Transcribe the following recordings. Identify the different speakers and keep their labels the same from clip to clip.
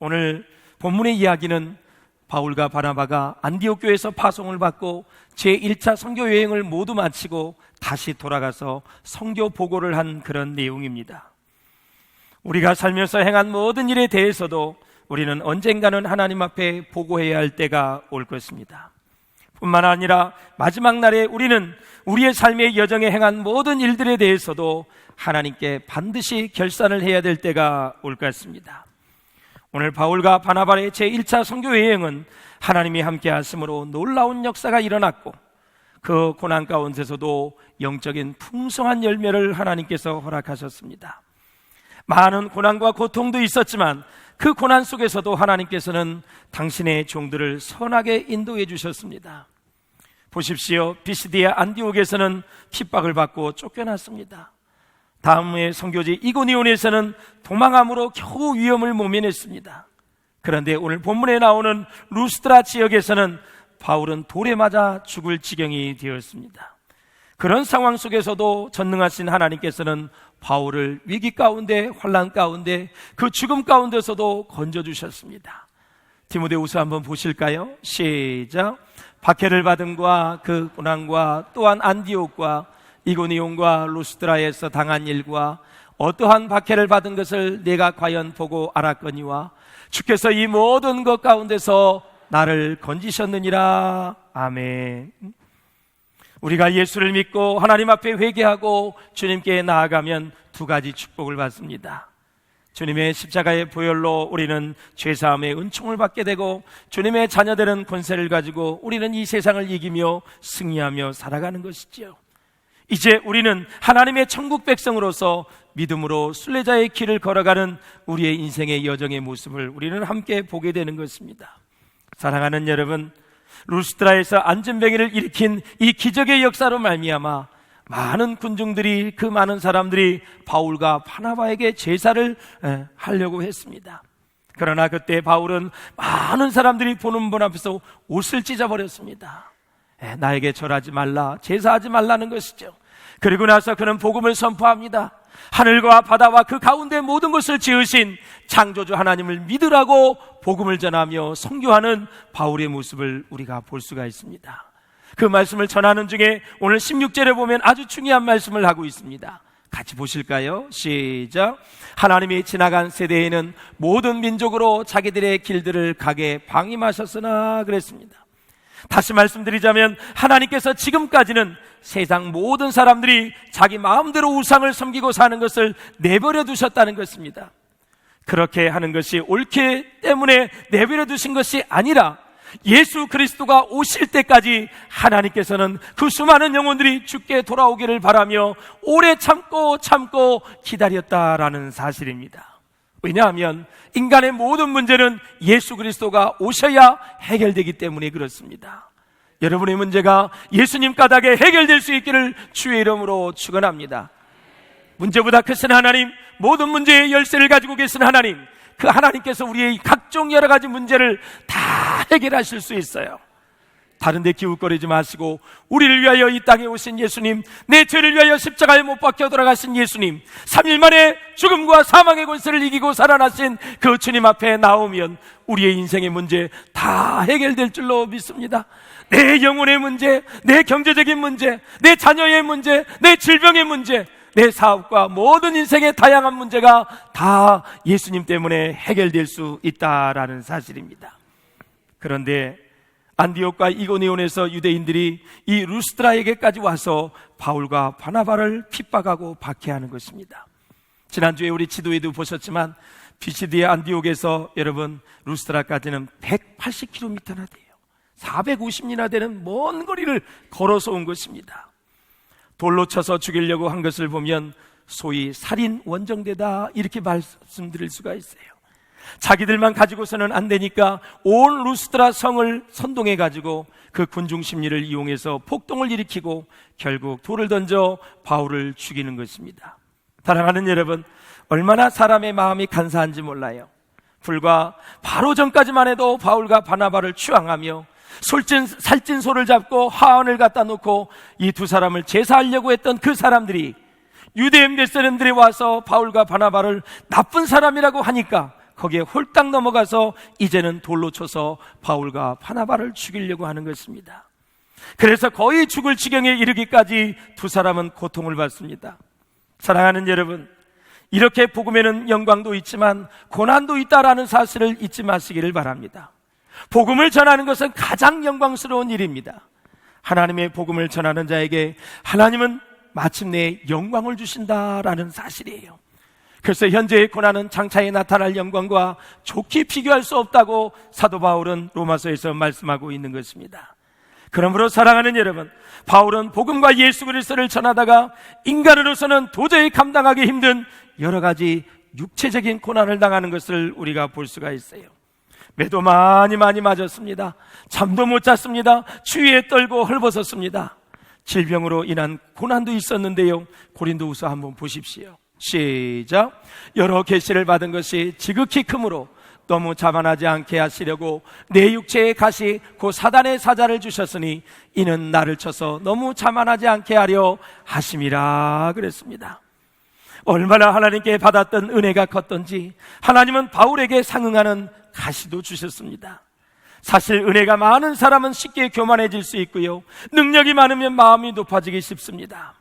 Speaker 1: 오늘 본문의 이야기는 바울과 바나바가 안디옥 교회에서 파송을 받고 제1차 선교 여행을 모두 마치고 다시 돌아가서 선교 보고를 한 그런 내용입니다. 우리가 살면서 행한 모든 일에 대해서도 우리는 언젠가는 하나님 앞에 보고해야 할 때가 올 것입니다. 뿐만 아니라 마지막 날에 우리는 우리의 삶의 여정에 행한 모든 일들에 대해서도 하나님께 반드시 결산을 해야 될 때가 올 것 같습니다. 오늘 바울과 바나바의 제1차 선교 여행은 하나님이 함께 하심으로 놀라운 역사가 일어났고 그 고난 가운데서도 영적인 풍성한 열매를 하나님께서 허락하셨습니다. 많은 고난과 고통도 있었지만 그 고난 속에서도 하나님께서는 당신의 종들을 선하게 인도해 주셨습니다. 보십시오. 비시디아 안디옥에서는 핍박을 받고 쫓겨났습니다. 다음의 선교지 이고니온에서는 도망함으로 겨우 위험을 모면했습니다. 그런데 오늘 본문에 나오는 루스드라 지역에서는 바울은 돌에 맞아 죽을 지경이 되었습니다. 그런 상황 속에서도 전능하신 하나님께서는 바울을 위기 가운데, 환난 가운데, 그 죽음 가운데서도 건져주셨습니다. 디모데후서 한번 보실까요? 시작. 박해를 받음과 그 고난과 또한 안디옥과 이고니온과 루스드라에서 당한 일과 어떠한 박해를 받은 것을 내가 과연 보고 알았거니와 주께서 이 모든 것 가운데서 나를 건지셨느니라. 아멘. 우리가 예수를 믿고 하나님 앞에 회개하고 주님께 나아가면 두 가지 축복을 받습니다. 주님의 십자가의 보혈로 우리는 죄사함의 은총을 받게 되고 주님의 자녀되는 권세를 가지고 우리는 이 세상을 이기며 승리하며 살아가는 것이지요. 이제 우리는 하나님의 천국 백성으로서 믿음으로 순례자의 길을 걸어가는 우리의 인생의 여정의 모습을 우리는 함께 보게 되는 것입니다. 사랑하는 여러분, 루스드라에서 안전병기를 일으킨 이 기적의 역사로 말미암아 많은 군중들이, 그 많은 사람들이 바울과 바나바에게 제사를 하려고 했습니다. 그러나 그때 바울은 많은 사람들이 보는 분 앞에서 옷을 찢어버렸습니다. 나에게 절하지 말라, 제사하지 말라는 것이죠. 그리고 나서 그는 복음을 선포합니다. 하늘과 바다와 그 가운데 모든 것을 지으신 창조주 하나님을 믿으라고 복음을 전하며 선교하는 바울의 모습을 우리가 볼 수가 있습니다. 그 말씀을 전하는 중에 오늘 16절에 보면 아주 중요한 말씀을 하고 있습니다. 같이 보실까요? 시작. 하나님이 지나간 세대에는 모든 민족으로 자기들의 길들을 가게 방임하셨으나 그랬습니다. 다시 말씀드리자면 하나님께서 지금까지는 세상 모든 사람들이 자기 마음대로 우상을 섬기고 사는 것을 내버려 두셨다는 것입니다. 그렇게 하는 것이 옳기 때문에 내버려 두신 것이 아니라 예수 그리스도가 오실 때까지 하나님께서는 그 수많은 영혼들이 주께 돌아오기를 바라며 오래 참고 기다렸다라는 사실입니다. 왜냐하면 인간의 모든 문제는 예수 그리스도가 오셔야 해결되기 때문에 그렇습니다. 여러분의 문제가 예수님 까닭에 해결될 수 있기를 주의 이름으로 축원합니다. 문제보다 크신 하나님, 모든 문제의 열쇠를 가지고 계신 하나님, 그 하나님께서 우리의 각종 여러 가지 문제를 다 해결하실 수 있어요. 다른 데 기웃거리지 마시고 우리를 위하여 이 땅에 오신 예수님, 내 죄를 위하여 십자가에 못 박혀 돌아가신 예수님, 3일 만에 죽음과 사망의 권세를 이기고 살아나신 그 주님 앞에 나오면 우리의 인생의 문제 다 해결될 줄로 믿습니다. 내 영혼의 문제, 내 경제적인 문제, 내 자녀의 문제, 내 질병의 문제, 내 사업과 모든 인생의 다양한 문제가 다 예수님 때문에 해결될 수 있다라는 사실입니다. 그런데 안디옥과 이고니온에서 유대인들이 이 루스드라에게까지 와서 바울과 바나바를 핍박하고 박해하는 것입니다. 지난주에 우리 지도에도 보셨지만 비시디아 안디옥에서 여러분 루스드라까지는 180km나 돼요. 450리나 되는 먼 거리를 걸어서 온 것입니다. 돌로 쳐서 죽이려고 한 것을 보면 소위 살인 원정대다 이렇게 말씀드릴 수가 있어요. 자기들만 가지고서는 안 되니까 온 루스드라 성을 선동해 가지고 그 군중 심리를 이용해서 폭동을 일으키고 결국 돌을 던져 바울을 죽이는 것입니다. 사랑하는 여러분, 얼마나 사람의 마음이 간사한지 몰라요. 불과 바로 전까지만 해도 바울과 바나바를 추앙하며 살찐 소를 잡고 화환을 갖다 놓고 이 두 사람을 제사하려고 했던 그 사람들이 유대인 몇 사람들이 와서 바울과 바나바를 나쁜 사람이라고 하니까 거기에 홀딱 넘어가서 이제는 돌로 쳐서 바울과 바나바를 죽이려고 하는 것입니다. 그래서 거의 죽을 지경에 이르기까지 두 사람은 고통을 받습니다. 사랑하는 여러분, 이렇게 복음에는 영광도 있지만 고난도 있다라는 사실을 잊지 마시기를 바랍니다. 복음을 전하는 것은 가장 영광스러운 일입니다. 하나님의 복음을 전하는 자에게 하나님은 마침내 영광을 주신다라는 사실이에요. 그래서 현재의 고난은 장차에 나타날 영광과 좋게 비교할 수 없다고 사도 바울은 로마서에서 말씀하고 있는 것입니다. 그러므로 사랑하는 여러분, 바울은 복음과 예수 그리스도를 전하다가 인간으로서는 도저히 감당하기 힘든 여러 가지 육체적인 고난을 당하는 것을 우리가 볼 수가 있어요. 매도 많이 맞았습니다. 잠도 못 잤습니다. 추위에 떨고 헐벗었습니다. 질병으로 인한 고난도 있었는데요, 고린도후서 한번 보십시오. 시작. 여러 계시를 받은 것이 지극히 크므로 너무 자만하지 않게 하시려고 내 육체의 가시 곧 사단의 사자를 주셨으니 이는 나를 쳐서 너무 자만하지 않게 하려 하심이라 그랬습니다. 얼마나 하나님께 받았던 은혜가 컸던지 하나님은 바울에게 상응하는 가시도 주셨습니다. 사실 은혜가 많은 사람은 쉽게 교만해질 수 있고요, 능력이 많으면 마음이 높아지기 쉽습니다.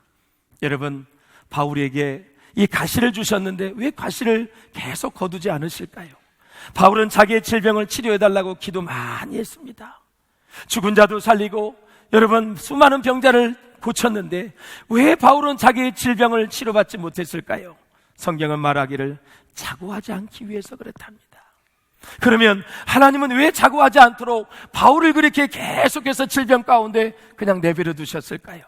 Speaker 1: 여러분, 바울에게 이 가시를 주셨는데 왜 가시를 계속 거두지 않으실까요? 바울은 자기의 질병을 치료해달라고 기도 많이 했습니다. 죽은 자도 살리고 여러분 수많은 병자를 고쳤는데 왜 바울은 자기의 질병을 치료받지 못했을까요? 성경은 말하기를 자고하지 않기 위해서 그렇답니다. 그러면 하나님은 왜 자고하지 않도록 바울을 그렇게 계속해서 질병 가운데 그냥 내버려 두셨을까요?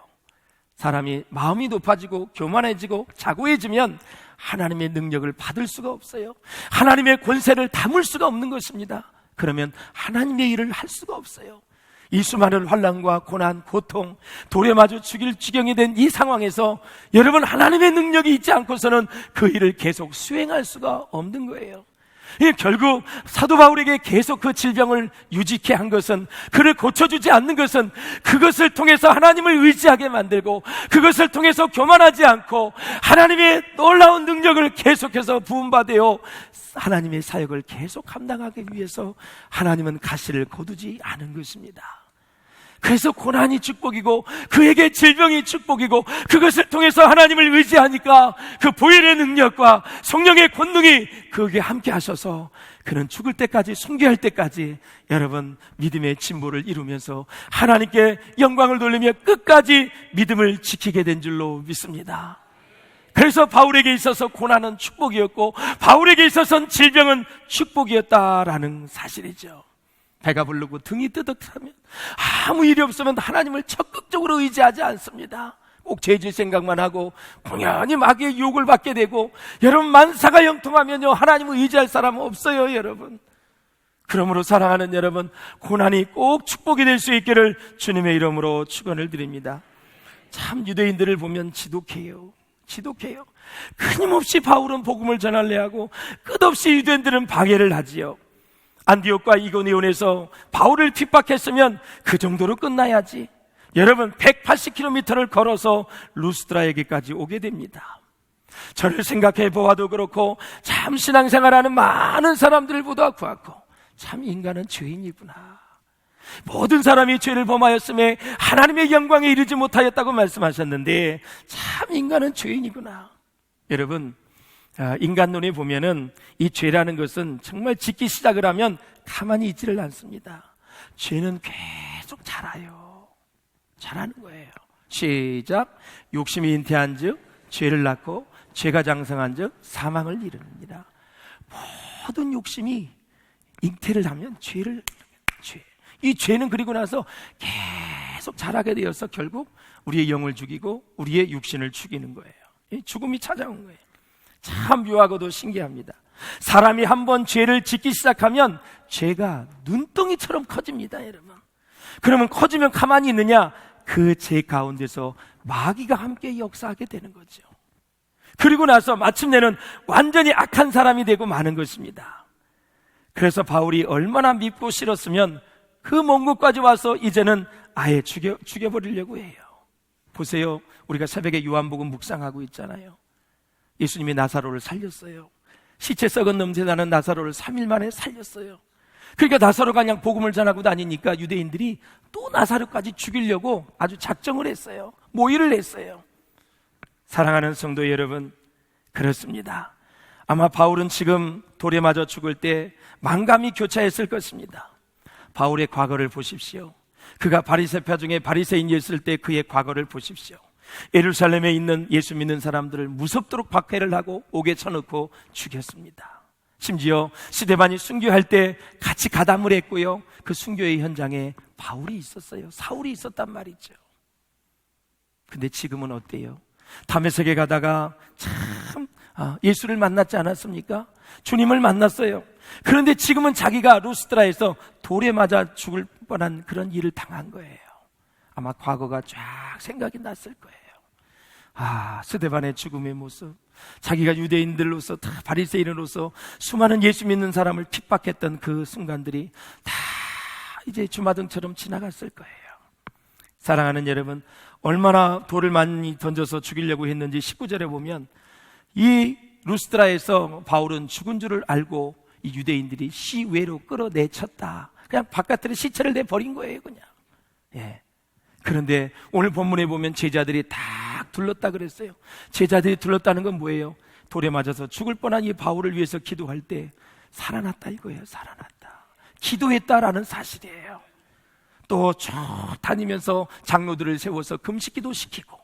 Speaker 1: 사람이 마음이 높아지고 교만해지고 자고해지면 하나님의 능력을 받을 수가 없어요. 하나님의 권세를 담을 수가 없는 것입니다. 그러면 하나님의 일을 할 수가 없어요. 이 수많은 환난과 고난, 고통, 돌에 맞아 죽일 지경이 된 이 상황에서 여러분, 하나님의 능력이 있지 않고서는 그 일을 계속 수행할 수가 없는 거예요. 결국 사도 바울에게 계속 그 질병을 유지케 한 것은, 그를 고쳐주지 않는 것은 그것을 통해서 하나님을 의지하게 만들고 그것을 통해서 교만하지 않고 하나님의 놀라운 능력을 계속해서 부음받아요 하나님의 사역을 계속 감당하기 위해서 하나님은 가시를 거두지 않은 것입니다. 그래서 고난이 축복이고 그에게 질병이 축복이고 그것을 통해서 하나님을 의지하니까 그 보혈의 능력과 성령의 권능이 그에게 함께 하셔서 그는 죽을 때까지, 순교할 때까지 여러분 믿음의 진보를 이루면서 하나님께 영광을 돌리며 끝까지 믿음을 지키게 된 줄로 믿습니다. 그래서 바울에게 있어서 고난은 축복이었고 바울에게 있어서는 질병은 축복이었다라는 사실이죠. 배가 부르고 등이 뜨뜻하면 아무 일이 없으면 하나님을 적극적으로 의지하지 않습니다. 꼭 죄질 생각만 하고 공연히 마귀의 유혹을 받게 되고, 여러분 만사가 형통하면요 하나님을 의지할 사람은 없어요. 여러분, 그러므로 사랑하는 여러분, 고난이 꼭 축복이 될 수 있기를 주님의 이름으로 축원을 드립니다. 참 유대인들을 보면 지독해요. 끊임없이 바울은 복음을 전하려 하고 끝없이 유대인들은 방해를 하지요. 안디옥과 이고니온에서 바울을 핍박했으면 그 정도로 끝나야지. 여러분 180km를 걸어서 루스드라에게까지 오게 됩니다. 저를 생각해 보아도 그렇고 참 신앙생활하는 많은 사람들을 보다 그렇고 참 인간은 죄인이구나. 모든 사람이 죄를 범하였음에 하나님의 영광에 이르지 못하였다고 말씀하셨는데 참 인간은 죄인이구나. 여러분, 인간론에 보면은 이 죄라는 것은 정말 짓기 시작을 하면 가만히 있지를 않습니다. 죄는 계속 자라는 거예요. 시작. 욕심이 잉태한 즉 죄를 낳고 죄가 장성한 즉 사망을 이릅니다. 모든 욕심이 잉태를 하면 이 죄는 그리고 나서 계속 자라게 되어서 결국 우리의 영을 죽이고 우리의 육신을 죽이는 거예요. 이 죽음이 찾아온 거예요. 참 묘하고도 신기합니다. 사람이 한번 죄를 짓기 시작하면 죄가 눈덩이처럼 커집니다. 여러분, 그러면 커지면 가만히 있느냐? 그 죄 가운데서 마귀가 함께 역사하게 되는 거죠. 그리고 나서 마침내는 완전히 악한 사람이 되고 마는 것입니다. 그래서 바울이 얼마나 밉고 싫었으면 그 먼 곳까지 와서 이제는 아예 죽여버리려고 해요. 보세요, 우리가 새벽에 요한복음 묵상하고 있잖아요. 예수님이 나사로를 살렸어요. 시체 썩은 냄새 나는 나사로를 3일 만에 살렸어요. 그러니까 나사로가 그냥 복음을 전하고 다니니까 유대인들이 또 나사로까지 죽이려고 아주 작정을 했어요. 모의를 했어요. 사랑하는 성도 여러분, 그렇습니다. 아마 바울은 지금 돌에 맞아 죽을 때 만감이 교차했을 것입니다. 바울의 과거를 보십시오. 그가 바리새파 중에 바리새인이었을 때 그의 과거를 보십시오. 예루살렘에 있는 예수 믿는 사람들을 무섭도록 박해를 하고 옥에 쳐넣고 죽였습니다. 심지어 스데반이 순교할 때 같이 가담을 했고요. 그 순교의 현장에 바울이 있었어요. 사울이 있었단 말이죠. 근데 지금은 어때요? 다메섹에 가다가 참 예수를 만났지 않았습니까? 주님을 만났어요. 그런데 지금은 자기가 루스드라에서 돌에 맞아 죽을 뻔한 그런 일을 당한 거예요. 아마 과거가 쫙 생각이 났을 거예요. 스데반의 죽음의 모습, 자기가 유대인들로서 다 바리새인으로서 수많은 예수 믿는 사람을 핍박했던 그 순간들이 다 이제 주마등처럼 지나갔을 거예요. 사랑하는 여러분, 얼마나 돌을 많이 던져서 죽이려고 했는지 19절에 보면 이 루스드라에서 바울은 죽은 줄을 알고 이 유대인들이 시외로 끌어내쳤다. 그냥 바깥으로 시체를 내버린 거예요, 그냥. 예. 그런데 오늘 본문에 보면 제자들이 딱 둘렀다 그랬어요. 제자들이 둘렀다는 건 뭐예요? 돌에 맞아서 죽을 뻔한 이 바울을 위해서 기도할 때 살아났다 이거예요. 살아났다. 기도했다라는 사실이에요. 또 쭉 다니면서 장로들을 세워서 금식기도 시키고,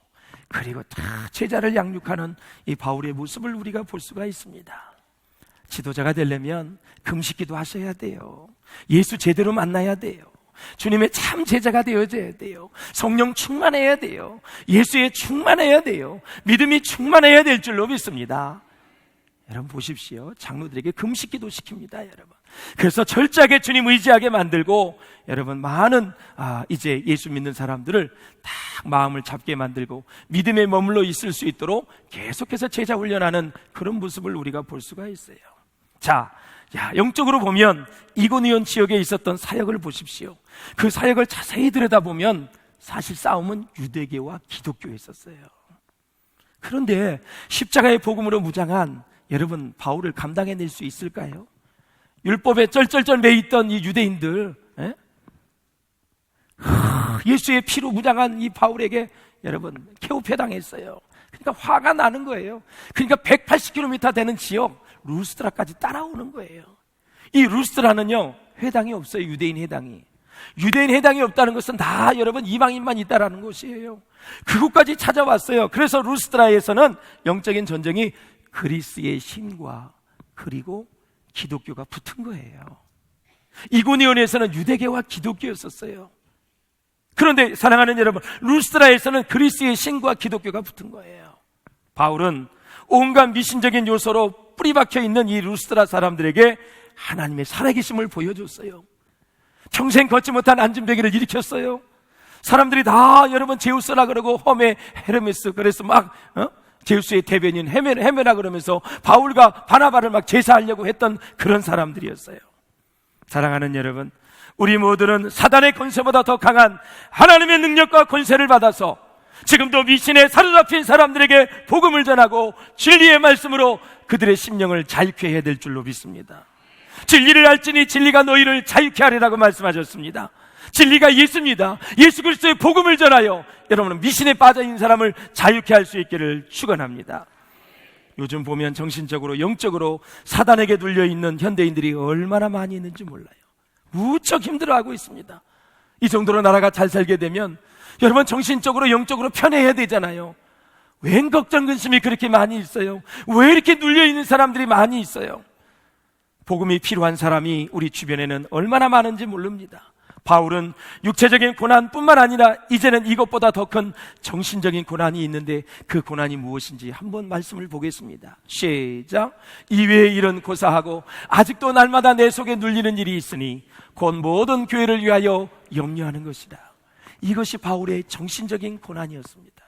Speaker 1: 그리고 다 제자를 양육하는 이 바울의 모습을 우리가 볼 수가 있습니다. 지도자가 되려면 금식기도 하셔야 돼요. 예수 제대로 만나야 돼요. 주님의 참 제자가 되어져야 돼요. 성령 충만해야 돼요. 예수에 충만해야 돼요. 믿음이 충만해야 될 줄로 믿습니다. 여러분 보십시오. 장로들에게 금식기도 시킵니다, 여러분. 그래서 철저하게 주님 의지하게 만들고, 여러분 많은 이제 예수 믿는 사람들을 딱 마음을 잡게 만들고 믿음에 머물러 있을 수 있도록 계속해서 제자 훈련하는 그런 모습을 우리가 볼 수가 있어요. 자, 영적으로 보면 이고니온 지역에 있었던 사역을 보십시오. 그 사역을 자세히 들여다보면 사실 싸움은 유대교와 기독교에 있었어요. 그런데 십자가의 복음으로 무장한 여러분 바울을 감당해낼 수 있을까요? 율법에 쩔쩔쩔 매있던 이 유대인들, 예수의 피로 무장한 이 바울에게 여러분 개우패당했어요. 그러니까 화가 나는 거예요. 그러니까 180km 되는 지역 루스드라까지 따라오는 거예요. 이 루스드라는요 회당이 없어요. 유대인 회당이. 유대인 회당이 없다는 것은 다 여러분 이방인만 있다라는 곳이에요. 그곳까지 찾아왔어요. 그래서 루스드라에서는 영적인 전쟁이 그리스의 신과 그리고 기독교가 붙은 거예요. 이고니온에서는 유대교와 기독교였었어요. 그런데 사랑하는 여러분, 루스드라에서는 그리스의 신과 기독교가 붙은 거예요. 바울은 온갖 미신적인 요소로 뿌리박혀 있는 이 루스드라 사람들에게 하나님의 살아계심을 보여줬어요. 평생 걷지 못한 앉은배기를 일으켰어요. 사람들이 다 여러분 제우스라 그러고 험에 헤르메스, 그래서 막 제우스의 대변인 헤메라 그러면서 바울과 바나바를 막 제사하려고 했던 그런 사람들이었어요. 사랑하는 여러분, 우리 모두는 사단의 권세보다 더 강한 하나님의 능력과 권세를 받아서 지금도 미신에 사로잡힌 사람들에게 복음을 전하고 진리의 말씀으로 그들의 심령을 자유케 해야 될 줄로 믿습니다. 진리를 알지니 진리가 너희를 자유케 하리라고 말씀하셨습니다. 진리가 예수입니다. 예수 그리스도의 복음을 전하여 여러분은 미신에 빠져있는 사람을 자유케 할 수 있기를 축원합니다. 요즘 보면 정신적으로 영적으로 사단에게 눌려있는 현대인들이 얼마나 많이 있는지 몰라요. 무척 힘들어하고 있습니다. 이 정도로 나라가 잘 살게 되면 여러분 정신적으로 영적으로 편해야 되잖아요. 웬 걱정 근심이 그렇게 많이 있어요? 왜 이렇게 눌려있는 사람들이 많이 있어요? 복음이 필요한 사람이 우리 주변에는 얼마나 많은지 모릅니다. 바울은 육체적인 고난뿐만 아니라 이제는 이것보다 더 큰 정신적인 고난이 있는데 그 고난이 무엇인지 한번 말씀을 보겠습니다. 시작. 이외의 일은 고사하고 아직도 날마다 내 속에 눌리는 일이 있으니 곧 모든 교회를 위하여 염려하는 것이다. 이것이 바울의 정신적인 고난이었습니다.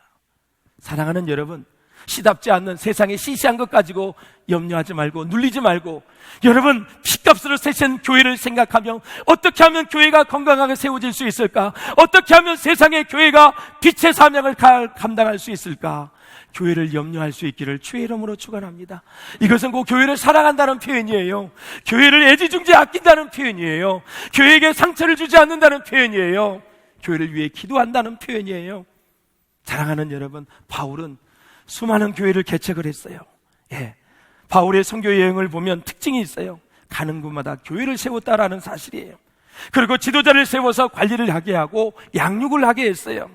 Speaker 1: 사랑하는 여러분, 시답지 않는 세상의 시시한 것 가지고 염려하지 말고 눌리지 말고 여러분 핏값으로 세신 교회를 생각하며 어떻게 하면 교회가 건강하게 세워질 수 있을까? 어떻게 하면 세상의 교회가 빛의 사명을 감당할 수 있을까? 교회를 염려할 수 있기를 주의 이름으로 축원합니다. 이것은 꼭 교회를 사랑한다는 표현이에요. 교회를 애지중지 아낀다는 표현이에요. 교회에게 상처를 주지 않는다는 표현이에요. 교회를 위해 기도한다는 표현이에요. 사랑하는 여러분, 바울은 수많은 교회를 개척을 했어요. 바울의 선교 여행을 보면 특징이 있어요. 가는 곳마다 교회를 세웠다라는 사실이에요. 그리고 지도자를 세워서 관리를 하게 하고 양육을 하게 했어요.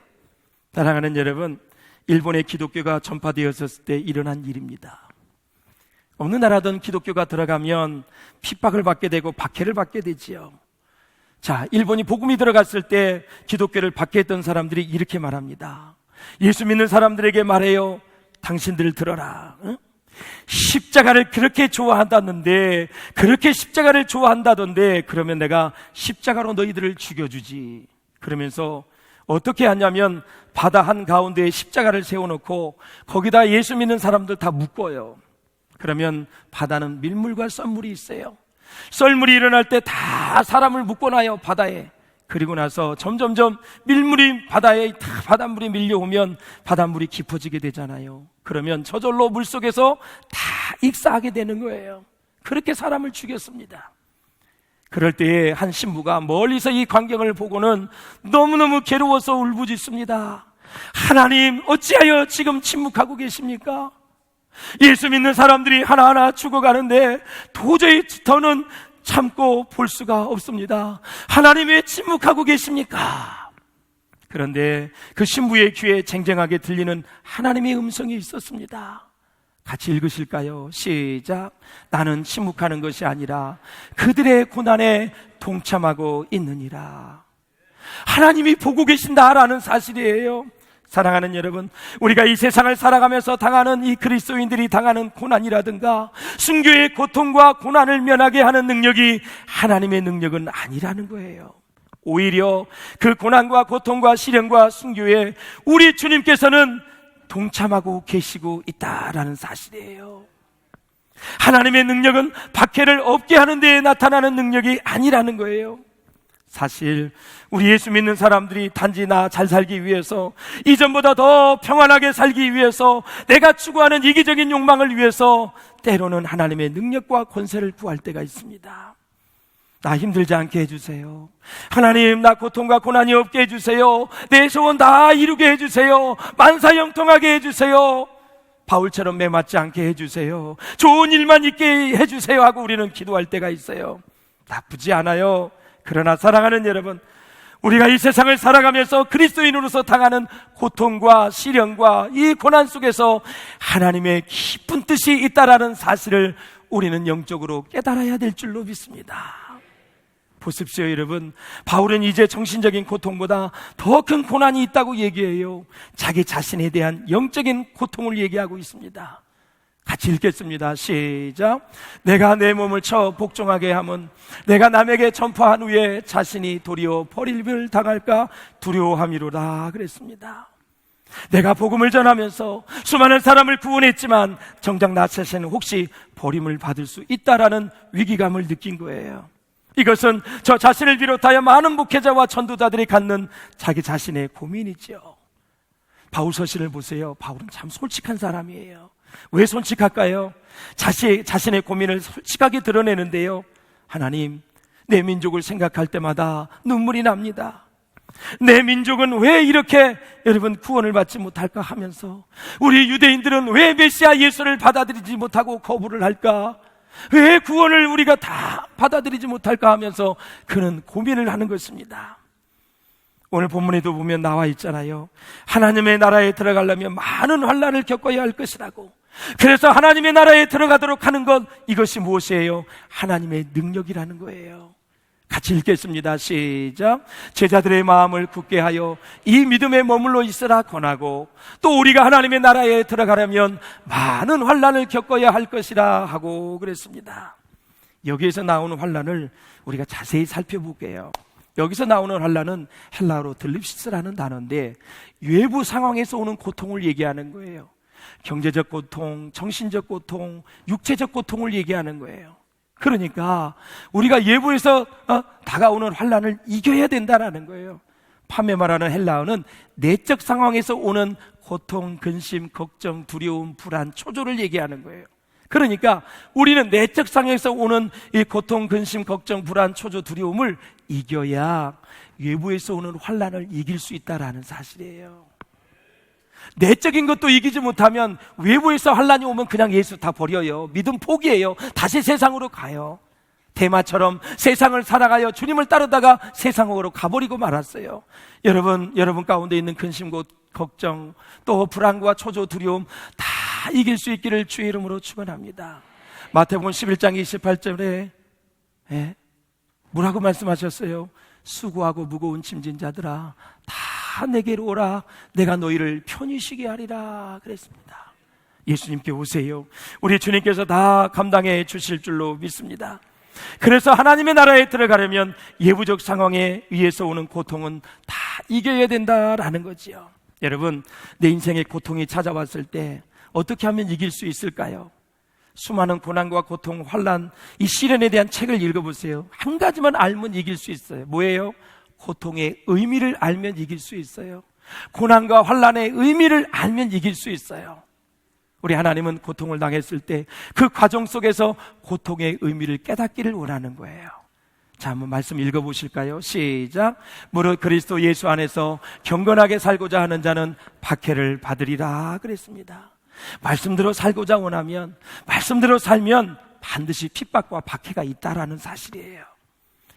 Speaker 1: 사랑하는 여러분, 일본의 기독교가 전파되었을 때 일어난 일입니다. 어느 나라든 기독교가 들어가면 핍박을 받게 되고 박해를 받게 되지요. 자, 일본이 복음이 들어갔을 때 기독교를 박해했던 사람들이 이렇게 말합니다. 예수 믿는 사람들에게 말해요. 당신들 들어라. 십자가를 그렇게 좋아한다던데, 그렇게 십자가를 좋아한다던데, 그러면 내가 십자가로 너희들을 죽여주지. 그러면서 어떻게 하냐면 바다 한가운데에 십자가를 세워놓고 거기다 예수 믿는 사람들 다 묶어요. 그러면 바다는 밀물과 썰물이 있어요. 썰물이 일어날 때 다 사람을 묶어놔요, 바다에. 그리고 나서 점점점 밀물이 바다에 다 바닷물이 밀려오면 바닷물이 깊어지게 되잖아요. 그러면 저절로 물속에서 다 익사하게 되는 거예요. 그렇게 사람을 죽였습니다. 그럴 때에 한 신부가 멀리서 이 광경을 보고는 너무너무 괴로워서 울부짖습니다. 하나님, 어찌하여 지금 침묵하고 계십니까? 예수 믿는 사람들이 하나하나 죽어가는데 도저히 더는 참고 볼 수가 없습니다. 하나님, 왜 침묵하고 계십니까? 그런데 그 신부의 귀에 쟁쟁하게 들리는 하나님의 음성이 있었습니다. 같이 읽으실까요? 시작. 나는 침묵하는 것이 아니라 그들의 고난에 동참하고 있느니라. 하나님이 보고 계신다라는 사실이에요. 사랑하는 여러분, 우리가 이 세상을 살아가면서 당하는 이 그리스도인들이 당하는 고난이라든가 순교의 고통과 고난을 면하게 하는 능력이 하나님의 능력은 아니라는 거예요. 오히려 그 고난과 고통과 시련과 순교에 우리 주님께서는 동참하고 계시고 있다라는 사실이에요. 하나님의 능력은 박해를 없게 하는 데에 나타나는 능력이 아니라는 거예요. 사실 우리 예수 믿는 사람들이 단지 나 잘 살기 위해서, 이전보다 더 평안하게 살기 위해서, 내가 추구하는 이기적인 욕망을 위해서 때로는 하나님의 능력과 권세를 구할 때가 있습니다. 나 힘들지 않게 해주세요. 하나님, 나 고통과 고난이 없게 해주세요. 내 소원 다 이루게 해주세요. 만사형통하게 해주세요. 바울처럼 매맞지 않게 해주세요. 좋은 일만 있게 해주세요 하고 우리는 기도할 때가 있어요. 나쁘지 않아요. 그러나 사랑하는 여러분, 우리가 이 세상을 살아가면서 그리스도인으로서 당하는 고통과 시련과 이 고난 속에서 하나님의 깊은 뜻이 있다라는 사실을 우리는 영적으로 깨달아야 될 줄로 믿습니다. 보십시오, 여러분. 바울은 이제 정신적인 고통보다 더 큰 고난이 있다고 얘기해요. 자기 자신에 대한 영적인 고통을 얘기하고 있습니다. 같이 읽겠습니다. 시작. 내가 내 몸을 쳐 복종하게 함은 내가 남에게 전파한 후에 자신이 도리어 버림을 당할까 두려워함이로다 그랬습니다. 내가 복음을 전하면서 수많은 사람을 구원했지만 정작 나 자신은 혹시 버림을 받을 수 있다라는 위기감을 느낀 거예요. 이것은 저 자신을 비롯하여 많은 목회자와 전도자들이 갖는 자기 자신의 고민이죠. 바울 서신을 보세요. 바울은 참 솔직한 사람이에요. 왜 솔직할까요? 자신의 고민을 솔직하게 드러내는데요. 하나님, 내 민족을 생각할 때마다 눈물이 납니다. 내 민족은 왜 이렇게 여러분 구원을 받지 못할까 하면서, 우리 유대인들은 왜 메시아 예수를 받아들이지 못하고 거부를 할까? 왜 구원을 우리가 다 받아들이지 못할까 하면서 그는 고민을 하는 것입니다. 오늘 본문에도 보면 나와 있잖아요. 하나님의 나라에 들어가려면 많은 환난을 겪어야 할 것이라고. 그래서 하나님의 나라에 들어가도록 하는 것, 이것이 무엇이에요? 하나님의 능력이라는 거예요. 같이 읽겠습니다. 시작. 제자들의 마음을 굳게 하여 이 믿음에 머물러 있으라 권하고, 또 우리가 하나님의 나라에 들어가려면 많은 환난을 겪어야 할 것이라 하고 그랬습니다. 여기에서 나오는 환난을 우리가 자세히 살펴볼게요. 여기서 나오는 환난은 헬라어로 들립시스라는 단어인데 외부 상황에서 오는 고통을 얘기하는 거예요. 경제적 고통, 정신적 고통, 육체적 고통을 얘기하는 거예요. 그러니까 우리가 외부에서 다가오는 환난을 이겨야 된다라는 거예요. 파메마라는 헬라어는 내적 상황에서 오는 고통, 근심, 걱정, 두려움, 불안, 초조를 얘기하는 거예요. 그러니까 우리는 내적 상황에서 오는 이 고통, 근심, 걱정, 불안, 초조, 두려움을 이겨야 외부에서 오는 환난을 이길 수 있다라는 사실이에요. 내적인 것도 이기지 못하면 외부에서 환난이 오면 그냥 예수 다 버려요. 믿음 포기해요. 다시 세상으로 가요. 대마처럼 세상을 살아가요. 주님을 따르다가 세상으로 가버리고 말았어요. 여러분 가운데 있는 근심, 걱정, 또 불안과 초조, 두려움 다 이길 수 있기를 주의 이름으로 축원합니다. 마태복음 11장 28절에 뭐라고 말씀하셨어요? 수고하고 무거운 짐진 자들아 다 내게로 오라 내가 너희를 편히 쉬게 하리라 그랬습니다. 예수님께 오세요. 우리 주님께서 다 감당해 주실 줄로 믿습니다. 그래서 하나님의 나라에 들어가려면 예부적 상황에 의해서 오는 고통은 다 이겨야 된다라는 거지요. 여러분, 내 인생에 고통이 찾아왔을 때 어떻게 하면 이길 수 있을까요? 수많은 고난과 고통, 환난, 이 시련에 대한 책을 읽어보세요. 한 가지만 알면 이길 수 있어요. 뭐예요? 고통의 의미를 알면 이길 수 있어요. 고난과 환난의 의미를 알면 이길 수 있어요. 우리 하나님은 고통을 당했을 때 그 과정 속에서 고통의 의미를 깨닫기를 원하는 거예요. 자, 한번 말씀 읽어보실까요? 시작. 무릇 그리스도 예수 안에서 경건하게 살고자 하는 자는 박해를 받으리라 그랬습니다. 말씀대로 살고자 원하면, 말씀대로 살면 반드시 핍박과 박해가 있다라는 사실이에요.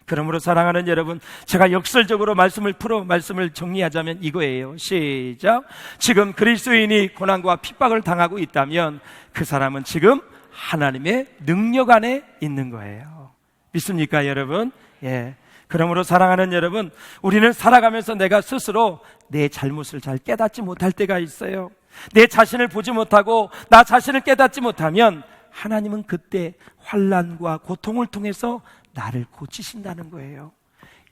Speaker 1: 그러므로 사랑하는 여러분, 제가 역설적으로 말씀을 정리하자면 이거예요. 시작. 지금 그리스도인이 고난과 핍박을 당하고 있다면 그 사람은 지금 하나님의 능력 안에 있는 거예요. 믿습니까, 여러분? 예. 그러므로 사랑하는 여러분, 우리는 살아가면서 내가 스스로 내 잘못을 잘 깨닫지 못할 때가 있어요. 내 자신을 보지 못하고 나 자신을 깨닫지 못하면 하나님은 그때 환난과 고통을 통해서 나를 고치신다는 거예요.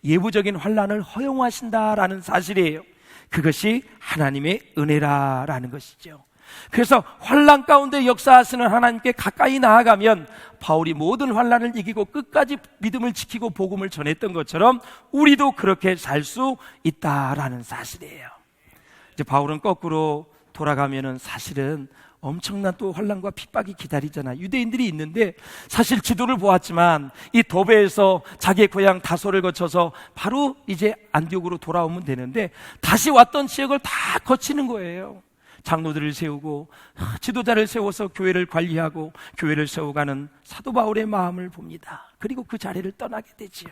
Speaker 1: 예부적인 환난을 허용하신다라는 사실이에요. 그것이 하나님의 은혜라는 것이죠. 그래서 환난 가운데 역사하시는 하나님께 가까이 나아가면 바울이 모든 환난을 이기고 끝까지 믿음을 지키고 복음을 전했던 것처럼 우리도 그렇게 살 수 있다라는 사실이에요. 이제 바울은 거꾸로 돌아가면은 사실은 엄청난 또 환난과 핍박이 기다리잖아요. 유대인들이 있는데 사실 지도를 보았지만 이 도배에서 자기의 고향 다소를 거쳐서 바로 이제 안디옥으로 돌아오면 되는데 다시 왔던 지역을 다 거치는 거예요. 장로들을 세우고 지도자를 세워서 교회를 관리하고 교회를 세워가는 사도 바울의 마음을 봅니다. 그리고 그 자리를 떠나게 되지요.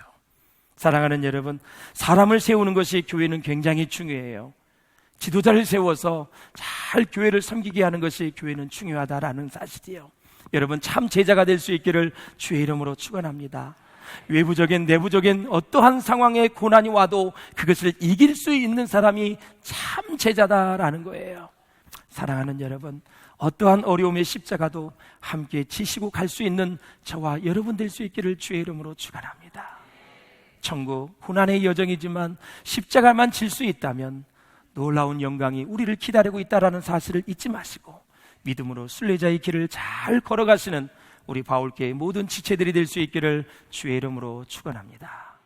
Speaker 1: 사랑하는 여러분, 사람을 세우는 것이 교회는 굉장히 중요해요. 지도자를 세워서 잘 교회를 섬기게 하는 것이 교회는 중요하다라는 사실이에요. 여러분, 참 제자가 될 수 있기를 주의 이름으로 축원합니다. 외부적인 내부적인 어떠한 상황에 고난이 와도 그것을 이길 수 있는 사람이 참 제자다라는 거예요. 사랑하는 여러분, 어떠한 어려움의 십자가도 함께 지시고 갈 수 있는 저와 여러분 될 수 있기를 주의 이름으로 축원합니다. 천국 고난의 여정이지만 십자가만 질 수 있다면 놀라운 영광이 우리를 기다리고 있다는 사실을 잊지 마시고 믿음으로 순례자의 길을 잘 걸어가시는 우리 바울교회의 모든 지체들이 될 수 있기를 주의 이름으로 축원합니다.